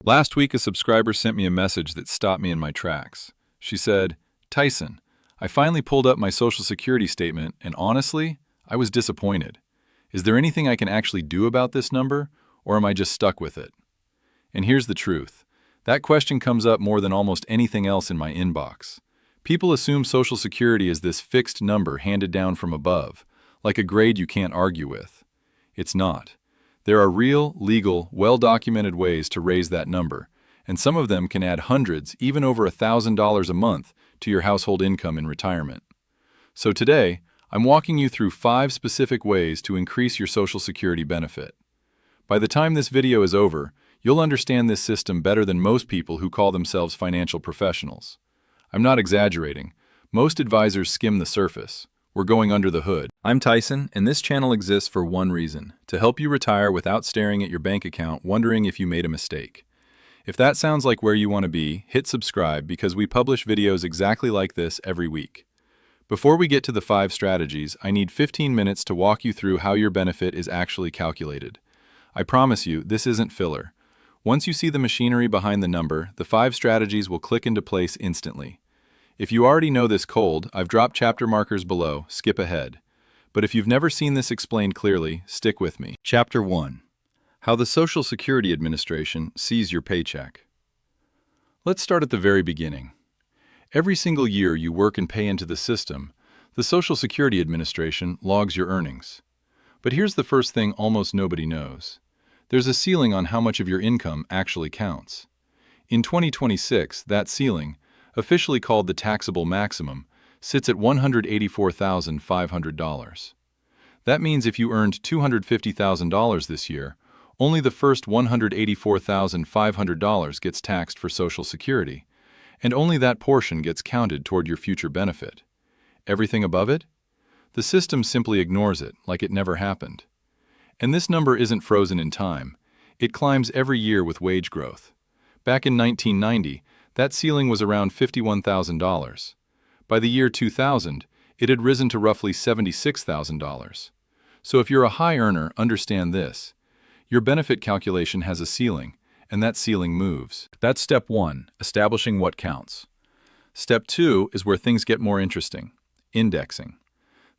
Last week, a subscriber sent me a message that stopped me in my tracks. She said, "Tyson, I finally pulled up my Social Security statement, and honestly, I was disappointed. Is there anything I can actually do about this number, or am I just stuck with it?" And here's the truth. That question comes up more than almost anything else in my inbox. People assume Social Security is this fixed number handed down from above, like a grade you can't argue with. It's not. There are real, legal, well-documented ways to raise that number, and some of them can add hundreds, even over $1,000 a month, to your household income in retirement. So today, I'm walking you through 5 specific ways to increase your Social Security benefit. By the time this video is over, you'll understand this system better than most people who call themselves financial professionals. I'm not exaggerating. Most advisors skim the surface. We're going under the hood. I'm Tyson, and this channel exists for one reason: to help you retire without staring at your bank account wondering if you made a mistake. If that sounds like where you want to be, hit subscribe because we publish videos exactly like this every week. Before we get to the 5 strategies, I need 15 minutes to walk you through how your benefit is actually calculated. I promise you, this isn't filler. Once you see the machinery behind the number, the 5 strategies will click into place instantly. If you already know this cold, I've dropped chapter markers below, skip ahead. But if you've never seen this explained clearly, stick with me. Chapter 1. How the Social Security Administration sees your paycheck. Let's start at the very beginning. Every single year you work and pay into the system, the Social Security Administration logs your earnings. But here's the first thing almost nobody knows. There's a ceiling on how much of your income actually counts. In 2026, that ceiling, officially called the taxable maximum, sits at $184,500. That means if you earned $250,000 this year, only the first $184,500 gets taxed for Social Security, and only that portion gets counted toward your future benefit. Everything above it? The system simply ignores it, like it never happened. And this number isn't frozen in time. It climbs every year with wage growth. Back in 1990, that ceiling was around $51,000. By the year 2000, it had risen to roughly $76,000. So if you're a high earner, understand this. Your benefit calculation has a ceiling, and that ceiling moves. That's step 1, establishing what counts. Step 2 is where things get more interesting: indexing.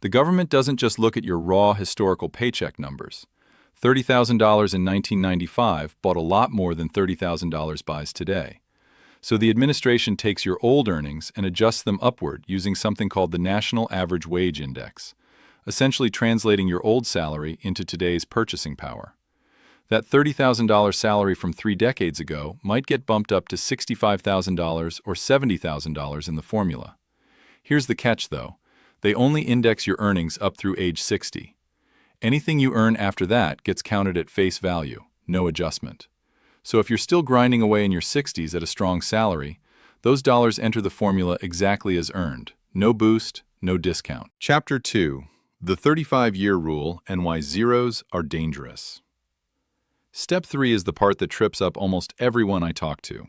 The government doesn't just look at your raw historical paycheck numbers. $30,000 in 1995 bought a lot more than $30,000 buys today. So the administration takes your old earnings and adjusts them upward using something called the National Average Wage Index, essentially translating your old salary into today's purchasing power. That $30,000 salary from 3 decades ago might get bumped up to $65,000 or $70,000 in the formula. Here's the catch, though. They only index your earnings up through age 60. Anything you earn after that gets counted at face value, no adjustment. So if you're still grinding away in your 60s at a strong salary, those dollars enter the formula exactly as earned. No boost, no discount. Chapter 2. The 35-year rule and why zeros are dangerous. Step 3 is the part that trips up almost everyone I talk to.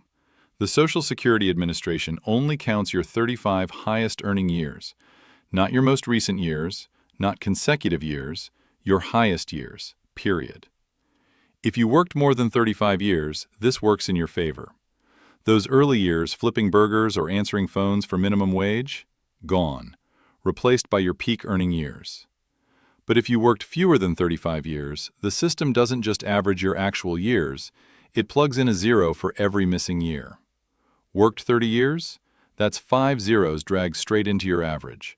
The Social Security Administration only counts your 35 highest earning years, not your most recent years, not consecutive years, your highest years, period. If you worked more than 35 years, this works in your favor. Those early years flipping burgers or answering phones for minimum wage? Gone, replaced by your peak earning years. But if you worked fewer than 35 years, the system doesn't just average your actual years, it plugs in a 0 for every missing year. Worked 30 years? That's 5 zeros dragged straight into your average.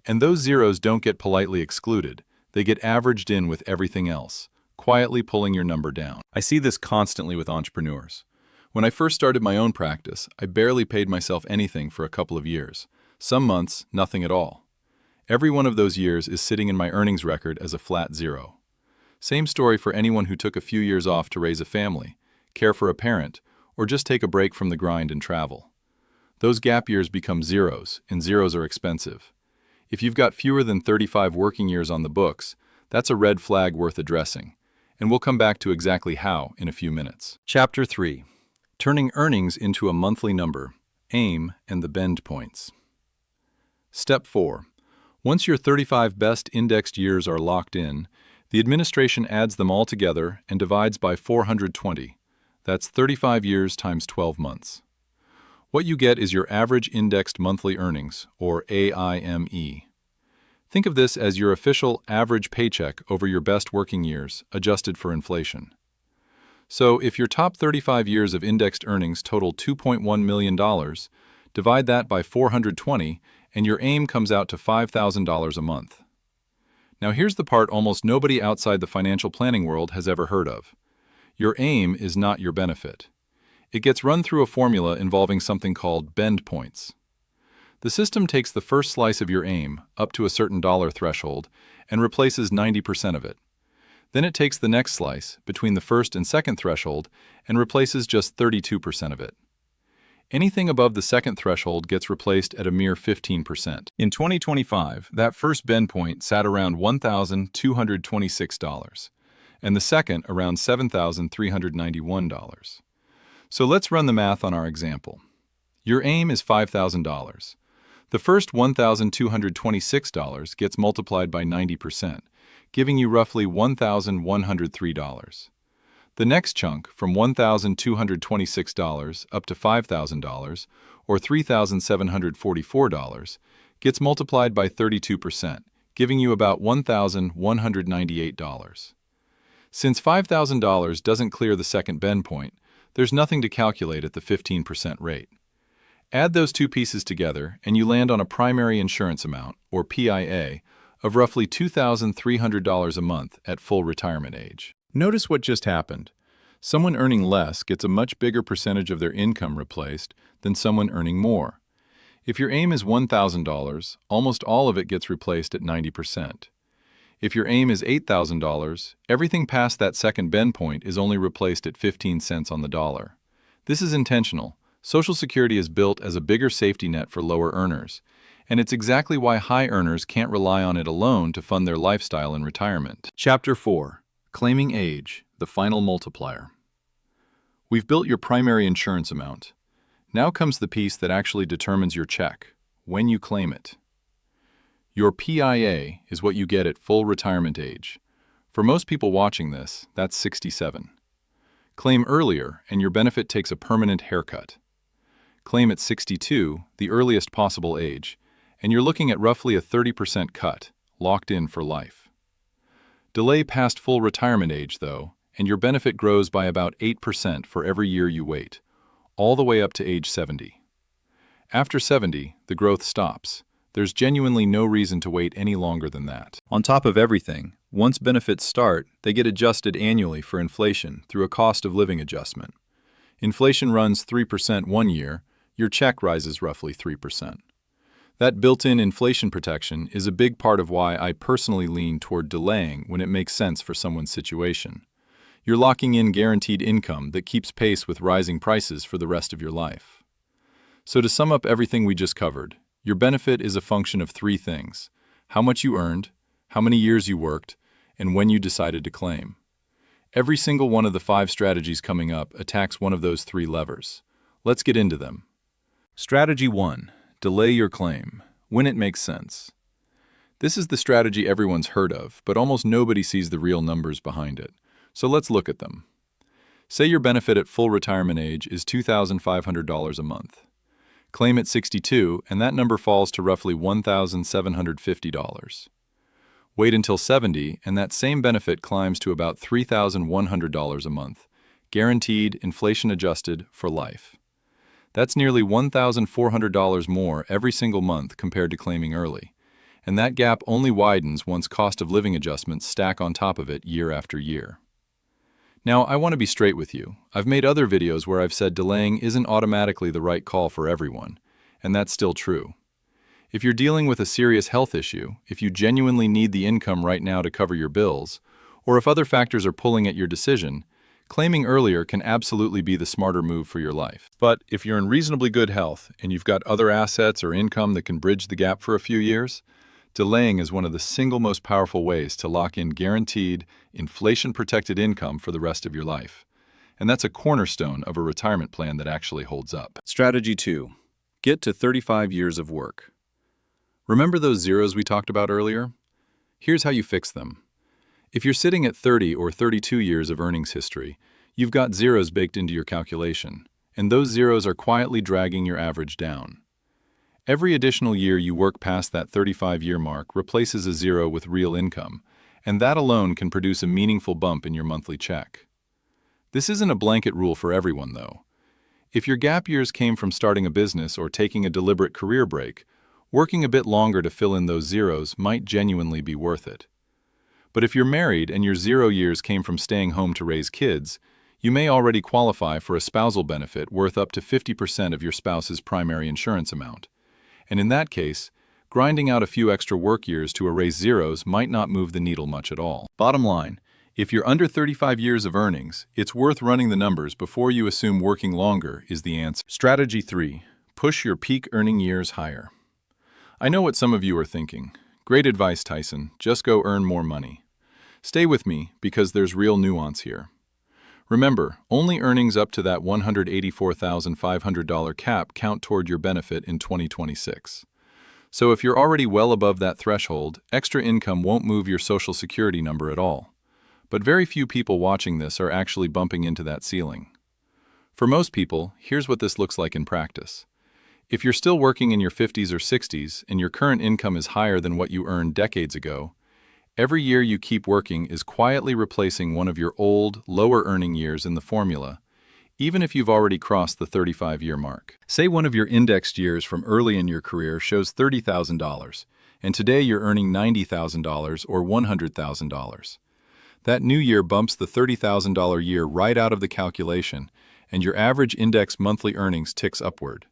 And those zeros don't get politely excluded, they get averaged in with everything else, quietly pulling your number down. I see this constantly with entrepreneurs. When I first started my own practice, I barely paid myself anything for a couple of years. Some months, nothing at all. Every one of those years is sitting in my earnings record as a flat 0. Same story for anyone who took a few years off to raise a family, care for a parent, or just take a break from the grind and travel. Those gap years become zeros, and zeros are expensive. If you've got fewer than 35 working years on the books, that's a red flag worth addressing, and we'll come back to exactly how in a few minutes. Chapter 3. Turning earnings into a monthly number, AIME and the bend points. Step 4. Once your 35 best indexed years are locked in, the administration adds them all together and divides by 420. That's 35 years times 12 months. What you get is your average indexed monthly earnings, or AIME. Think of this as your official average paycheck over your best working years, adjusted for inflation. So, if your top 35 years of indexed earnings total $2.1 million, divide that by 420, and your AIME comes out to $5,000 a month. Now here's the part almost nobody outside the financial planning world has ever heard of. Your AIME is not your benefit. It gets run through a formula involving something called bend points. The system takes the first slice of your AIME, up to a certain dollar threshold, and replaces 90% of it. Then it takes the next slice, between the first and second threshold, and replaces just 32% of it. Anything above the second threshold gets replaced at a mere 15%. In 2025, that first bend point sat around $1,226, and the second around $7,391. So let's run the math on our example. Your AIME is $5,000. The first $1,226 gets multiplied by 90%, giving you roughly $1,103. The next chunk, from $1,226 up to $5,000, or $3,744, gets multiplied by 32%, giving you about $1,198. Since $5,000 doesn't clear the second bend point, there's nothing to calculate at the 15% rate. Add those two pieces together, and you land on a primary insurance amount, or PIA, of roughly $2,300 a month at full retirement age. Notice what just happened. Someone earning less gets a much bigger percentage of their income replaced than someone earning more. If your AIME is $1,000, almost all of it gets replaced at 90%. If your AIME is $8,000, everything past that second bend point is only replaced at 15 cents on the dollar. This is intentional. Social Security is built as a bigger safety net for lower earners, and it's exactly why high earners can't rely on it alone to fund their lifestyle in retirement. Chapter 4. Claiming Age, the Final Multiplier. We've built your primary insurance amount. Now comes the piece that actually determines your check, when you claim it. Your PIA is what you get at full retirement age. For most people watching this, that's 67. Claim earlier, and your benefit takes a permanent haircut. Claim at 62, the earliest possible age, and you're looking at roughly a 30% cut, locked in for life. Delay past full retirement age, though, and your benefit grows by about 8% for every year you wait, all the way up to age 70. After 70, the growth stops. There's genuinely no reason to wait any longer than that. On top of everything, once benefits start, they get adjusted annually for inflation through a cost of living adjustment. Inflation runs 3% one year, your check rises roughly 3%. That built-in inflation protection is a big part of why I personally lean toward delaying when it makes sense for someone's situation. You're locking in guaranteed income that keeps pace with rising prices for the rest of your life. So to sum up everything we just covered, your benefit is a function of three things: how much you earned, how many years you worked, and when you decided to claim. Every single one of the 5 strategies coming up attacks one of those 3 levers. Let's get into them. Strategy 1. Delay your claim, when it makes sense. This is the strategy everyone's heard of, but almost nobody sees the real numbers behind it. So let's look at them. Say your benefit at full retirement age is $2,500 a month. Claim at 62, and that number falls to roughly $1,750. Wait until 70, and that same benefit climbs to about $3,100 a month, guaranteed, inflation-adjusted, for life. That's nearly $1,400 more every single month compared to claiming early, and that gap only widens once cost of living adjustments stack on top of it year after year. Now, I want to be straight with you. I've made other videos where I've said delaying isn't automatically the right call for everyone, and that's still true. If you're dealing with a serious health issue, if you genuinely need the income right now to cover your bills, or if other factors are pulling at your decision, claiming earlier can absolutely be the smarter move for your life. But if you're in reasonably good health and you've got other assets or income that can bridge the gap for a few years, delaying is one of the single most powerful ways to lock in guaranteed, inflation-protected income for the rest of your life. And that's a cornerstone of a retirement plan that actually holds up. Strategy 2. Get to 35 years of work. Remember those zeros we talked about earlier? Here's how you fix them. If you're sitting at 30 or 32 years of earnings history, You've got zeros baked into your calculation, and those zeros are quietly dragging your average down. Every additional year you work past that 35-year mark replaces a zero with real income, and that alone can produce a meaningful bump in your monthly check. This isn't a blanket rule for everyone, though. If your gap years came from starting a business or taking a deliberate career break, working a bit longer to fill in those zeros might genuinely be worth it. But if you're married and your 0 years came from staying home to raise kids, you may already qualify for a spousal benefit worth up to 50% of your spouse's primary insurance amount. And in that case, grinding out a few extra work years to erase zeros might not move the needle much at all. Bottom line, if you're under 35 years of earnings, it's worth running the numbers before you assume working longer is the answer. Strategy 3. Push your peak earning years higher. I know what some of you are thinking. Great advice, Tyson. Just go earn more money. Stay with me, because there's real nuance here. Remember, only earnings up to that $184,500 cap count toward your benefit in 2026. So if you're already well above that threshold, extra income won't move your Social Security number at all. But very few people watching this are actually bumping into that ceiling. For most people, here's what this looks like in practice. If you're still working in your 50s or 60s and your current income is higher than what you earned decades ago, every year you keep working is quietly replacing one of your old, lower-earning years in the formula, even if you've already crossed the 35-year mark. Say one of your indexed years from early in your career shows $30,000, and today you're earning $90,000 or $100,000. That new year bumps the $30,000 year right out of the calculation, and your average index monthly earnings ticks upward.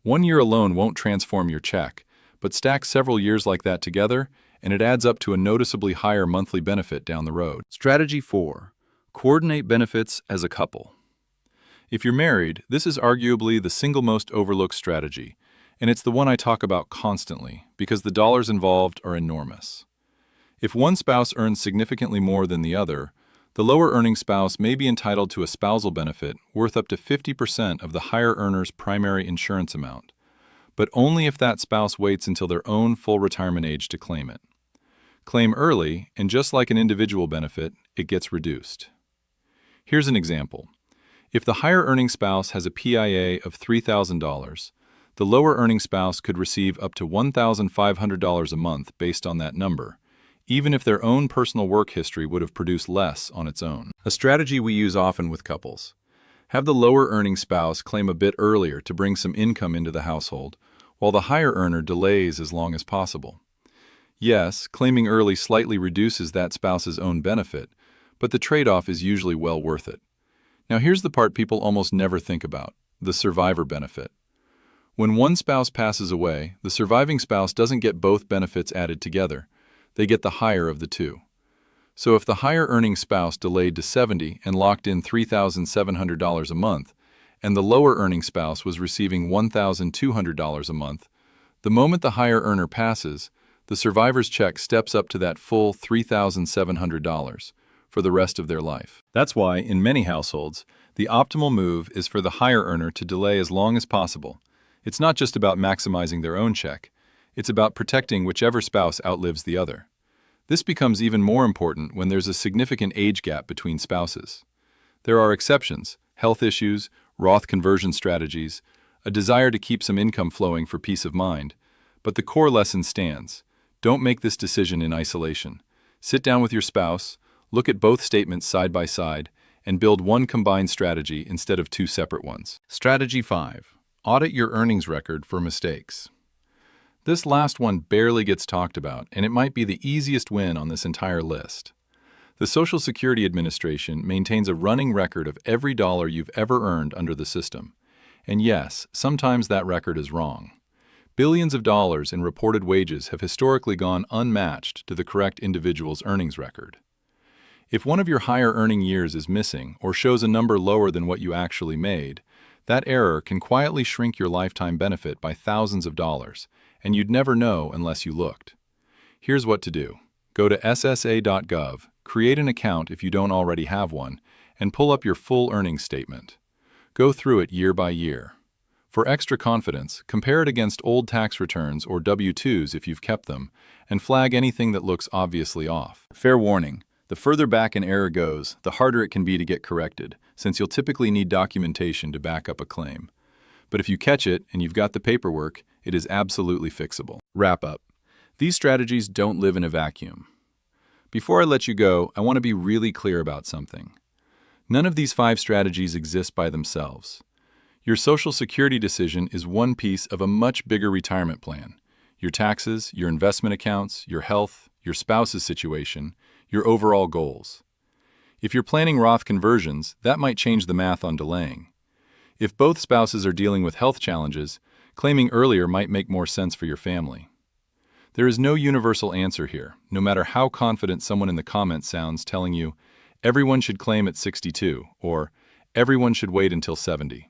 1 year alone won't transform your check, but stack several years like that together, and it adds up to a noticeably higher monthly benefit down the road. Strategy 4. Coordinate benefits as a couple. If you're married, this is arguably the single most overlooked strategy, and it's the one I talk about constantly because the dollars involved are enormous. If one spouse earns significantly more than the other, the lower-earning spouse may be entitled to a spousal benefit worth up to 50% of the higher earner's primary insurance amount, but only if that spouse waits until their own full retirement age to claim it. Claim early, and just like an individual benefit, it gets reduced. Here's an example. If the higher-earning spouse has a PIA of $3,000, the lower-earning spouse could receive up to $1,500 a month based on that number, even if their own personal work history would have produced less on its own. A strategy we use often with couples. Have the lower-earning spouse claim a bit earlier to bring some income into the household, while the higher earner delays as long as possible. Yes, claiming early slightly reduces that spouse's own benefit, but the trade-off is usually well worth it. Now here's the part people almost never think about, the survivor benefit. When one spouse passes away, the surviving spouse doesn't get both benefits added together. They get the higher of the two. So if the higher-earning spouse delayed to 70 and locked in $3,700 a month, and the lower-earning spouse was receiving $1,200 a month, the moment the higher earner passes, the survivor's check steps up to that full $3,700 for the rest of their life. That's why, in many households, the optimal move is for the higher earner to delay as long as possible. It's not just about maximizing their own check. It's about protecting whichever spouse outlives the other. This becomes even more important when there's a significant age gap between spouses. There are exceptions, health issues, Roth conversion strategies, a desire to keep some income flowing for peace of mind, but the core lesson stands. Don't make this decision in isolation. Sit down with your spouse, look at both statements side by side, and build one combined strategy instead of two separate ones. Strategy 5. Audit your earnings record for mistakes. This last one barely gets talked about, and it might be the easiest win on this entire list. The Social Security Administration maintains a running record of every dollar you've ever earned under the system. And yes, sometimes that record is wrong. Billions of dollars in reported wages have historically gone unmatched to the correct individual's earnings record. If one of your higher earning years is missing or shows a number lower than what you actually made, that error can quietly shrink your lifetime benefit by thousands of dollars, and you'd never know unless you looked. Here's what to do. Go to ssa.gov, create an account if you don't already have one, and pull up your full earnings statement. Go through it year by year. For extra confidence, compare it against old tax returns or W-2s if you've kept them, and flag anything that looks obviously off. Fair warning, The further back an error goes, the harder it can be to get corrected, since you'll typically need documentation to back up a claim. But if you catch it and you've got the paperwork, it is absolutely fixable. Wrap up. These strategies don't live in a vacuum. Before I let you go, I want to be really clear about something. None of these 5 strategies exist by themselves. Your Social Security decision is one piece of a much bigger retirement plan. Your taxes, your investment accounts, your health, your spouse's situation, your overall goals. If you're planning Roth conversions, that might change the math on delaying. If both spouses are dealing with health challenges, claiming earlier might make more sense for your family. There is no universal answer here, no matter how confident someone in the comments sounds telling you, everyone should claim at 62, or everyone should wait until 70.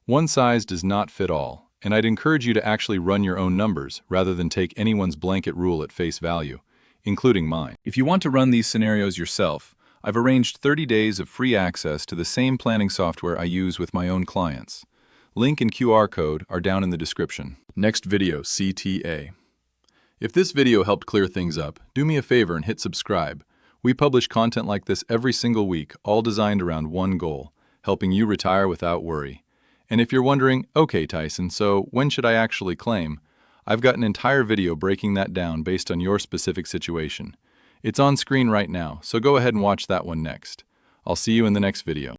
One size does not fit all, and I'd encourage you to actually run your own numbers rather than take anyone's blanket rule at face value, including mine. If you want to run these scenarios yourself, I've arranged 30 days of free access to the same planning software I use with my own clients. Link and QR code are down in the description. Next video, CTA. If this video helped clear things up, do me a favor and hit subscribe. We publish content like this every single week, all designed around one goal, helping you retire without worry. And if you're wondering, okay Tyson, so when should I actually claim? I've got an entire video breaking that down based on your specific situation. It's on screen right now, so go ahead and watch that one next. I'll see you in the next video.